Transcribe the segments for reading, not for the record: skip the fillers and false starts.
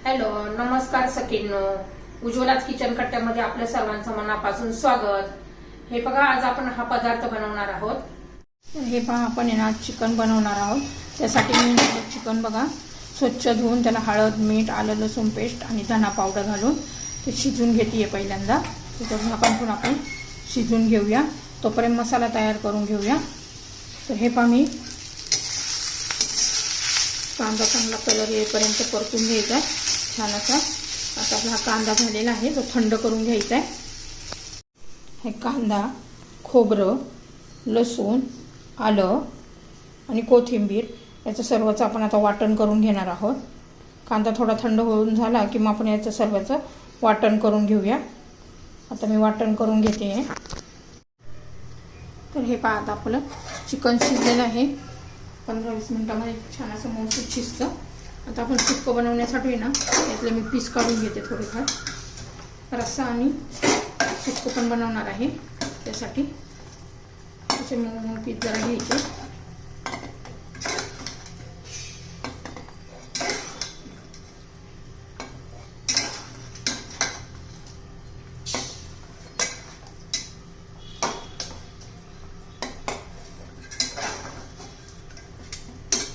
Hello, नमस्कार सखींनो. उज्ज्वलाच kitchen कट्ट्यामध्ये आपल्या सर्वांचं मनापासून स्वागत. हे बघा, आज आपण हा पदार्थ बनवणार आहोत. हे पहा, आपण आहे ना चिकन बनवणार आहोत. त्यासाठी मी चिकन बघा स्वच्छ धुवून त्याला हळद, मीठ, आलं लसूण पेस्ट आणि धना पावडर घालून ते शिजून घेते पहिल्यांदा. त्याच्यातून आपण शिजून घेऊया. तोपर्यंत मसाला तयार करून घेऊया. तर हे पहा, मी कांदा चांगला कलर येईपर्यंत परतून घ्यायचा छान असा. आता आपला कांदा झालेला आहे, तो थंड करून घ्यायचा आहे. हे कांदा, खोबरं, लसूण, आलं आणि कोथिंबीर याचं सर्वच आपण आता वाटण करून घेणार आहोत. कांदा थोडा थंड होऊन झाला की मग आपण याचं सर्वचं वाटण करून घेऊया. आता मी वाटण करून घेते आहे. तर हे पहा, आता आपलं चिकन शिजलेलं आहे. 15-20 मिनिटांमध्ये छान असं मऊसूत शिजतं. आता आपण सुक्कं बनवण्यासाठी ना यातले मी पीस काढून घेते थोडेफार. रस्सा आणि सुक्कं पण बनवणार आहे, त्यासाठी त्याचे मऊ पीस जरा घ्यायचे.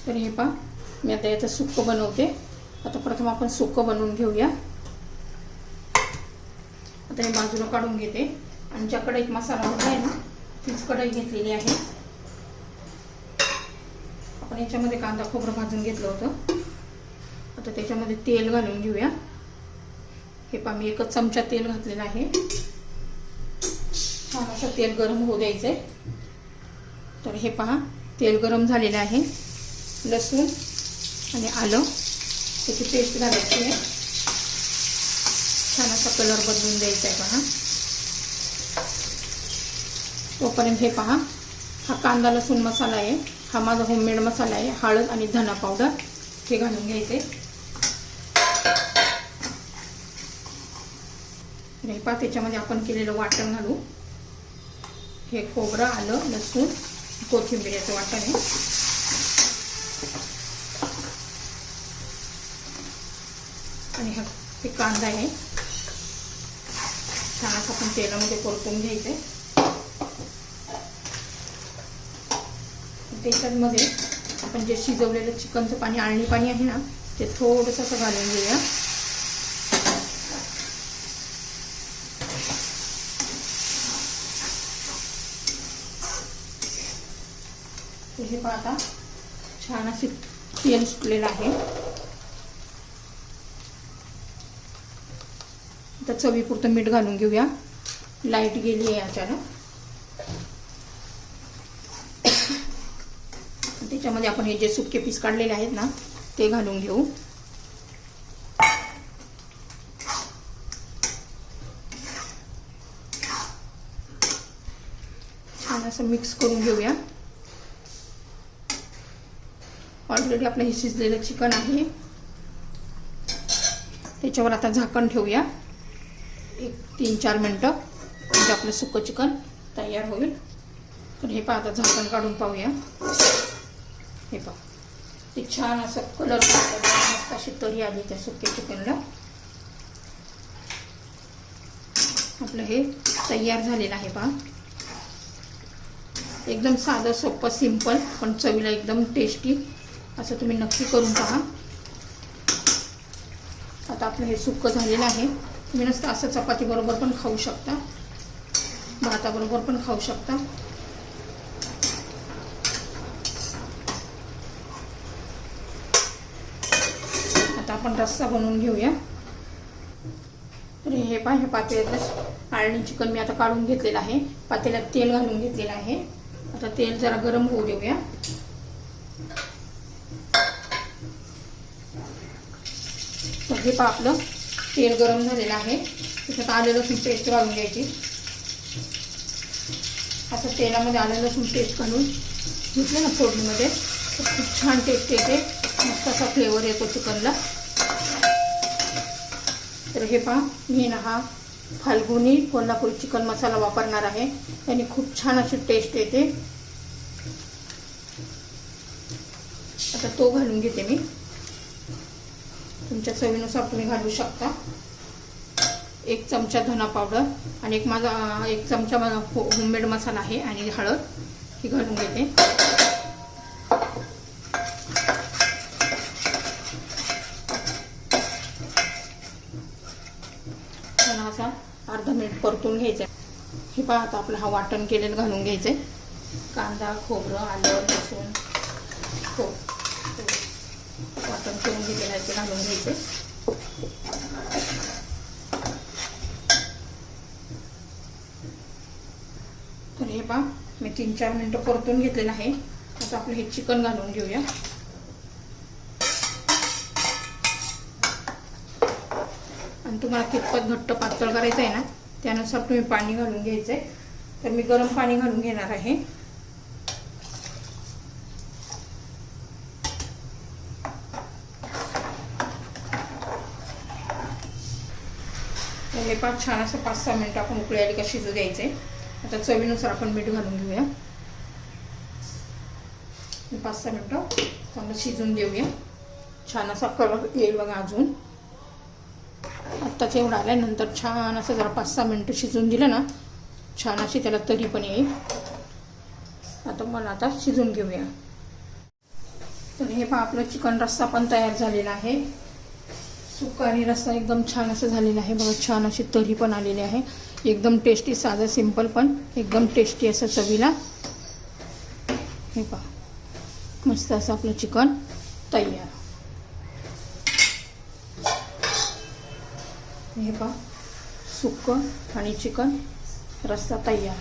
तर हे पहा, मी आता याचं सुक्कं बनवते. आता प्रथम आपण सुक्कं बनवून घेऊया. आता हे बाजूला काढून घेते आणि ज्या कढईत मसाला होता आहे ना तीच कढई घेतलेली आहे. आपण याच्यामध्ये कांदा खोबरं भाजून घेतलं होतं. आता त्याच्यामध्ये तेल घालून घेऊया. हे पहा, मी 1 चमचा तेल घातलेलं आहे. छान असं तेल गरम होऊ द्यायचं आहे. तर हे पहा, तेल गरम झालेलं आहे. लसूण आणि आलं त्याची पेस्ट घालायची आहे. छान असा कलर बदलून द्यायचा आहे पहा. तोपर्यंत हे पहा, हा कांदा लसूण मसाला आहे, हा माझा होममेड मसाला आहे. हळद आणि धना पावडर हे घालून घ्यायचे. हे पहा, त्याच्यामध्ये आपण केलेलं वाटण घालू. हे खोबरं, आलं, लसूण, कोथिंबीर याचं वाटण आहे. आणि हे कांदा आहे, छान असं आपण तेलामध्ये परतून घ्यायचं. त्याच्यामध्ये आपण जे शिजवलेलं चिकनचं पाणी, आळणी पाणी आहे ना, ते थोडंसं असं घालून घेऊया. हे पहा, आता छान असे तेल सुटलेलं आहे. तर चवीपुरतं मीठ घालून घेऊया. लाईट गेली आहे अचानक. त्याच्यामध्ये आपण हे जे सुके पीस काढलेले आहेत ना ते घालून घेऊ. छान असं मिक्स करून घेऊया. ऑलरेडी आपलं हे शिजलेलं चिकन आहे. त्याच्यावर आता झाकण ठेवूया 3-4 मिनटं, म्हणजे आपलं सुकं चिकन तयार होईल. तर हे पहा, आता झाकण काढून पाहूया. हे पहा, ते छान असं कलर मस्त अशी तरी आली त्या सुक्या चिकनला. आपलं हे तयार झालेलं आहे पहा. एकदम साधं सोपं सिंपल पण चवीला एकदम टेस्टी असं तुम्ही नक्की करून पहा. आता आपलं हे सुक्कं झालेलं आहे. तुम्ही नुसतं असं चपाती बरोबर पण खाऊ शकता, भाताबरोबर पण खाऊ शकता. आता आपण रस्सा बनवून घेऊया. तर हे पहा, हे पातेल्यात आळणी चिकन मी आता काढून घेतलेलं आहे. पातेल्यात तेल घालून घेतलेलं आहे. आता तेल जरा गरम होऊ देऊया. तर हे पहा, आपलं तेल गरम झालेलं आहे. त्याच्यात आलं लसूण पेस्ट घालून घ्यायची. असं तेलामध्ये आलं लसूण पेस्ट घालून घेतलं ना फोडणीमध्ये तर खूप छान टेस्ट येते, मस्त असा फ्लेवर येतो चिकनला. तर हे पहा, मी ना हा फाल्गुनी कोल्हापुरी चिकन मसाला वापरणार आहे. त्याने खूप छान अशी टेस्ट येते. आता तो घालून घेते मी. तुमच्या चवीनुसार तुम्ही घालू शकता. 1 चमचा धना पावडर आणि एक चमचा माझा होममेड मसाला आहे आणि हळद ही घालून घेते. असा अर्धा मिनिट परतून घ्यायचा. हे पहा आता आपलं हा वाटण केलेलं घालून घ्यायचंय. कांदा, खोबरं, आलं, लसूण वाटण करून घेतलेलं आहे ते घालून घ्यायचे. तर हे पहा मी 3-4 मिनिटं परतून घेतलेलं आहे. आता आपलं हे चिकन घालून घेऊया. आणि तुम्हाला कितपत घट्ट पातळ करायचं आहे ना त्यानुसार तुम्ही पाणी घालून घ्यायचं आहे. तर मी गरम पाणी घालून घेणार आहे. हे पहा छान असं 5-6 मिनिटं आपण उकळी आली का शिजू द्यायचे. आता चवीनुसार आपण मीठ घालून घेऊया. 5-6 मिनिटं चांगलं शिजून देऊया. छान असा कलर येईल बघा. अजून आत्ताच एवढं आल्यानंतर छान असं जरा 5-6 मिनिटं शिजून दिलं ना छान अशी त्याला तरी पण येईल. आता शिजून घेऊया. तर हे पहा आपलं चिकन रस्सा पण तयार झालेला आहे. सुक्का आणि रस्सा एकदम छान असं झालेला आहे बघा. छान अशी तरी पण आलेली आहे. एकदम टेस्टी, साधं सिंपल पण एकदम टेस्टी असं चवीला. हे पहा मस्त असं आपलं चिकन तयार. हे पहा सुक्कं आणि चिकन रस्सा तयार.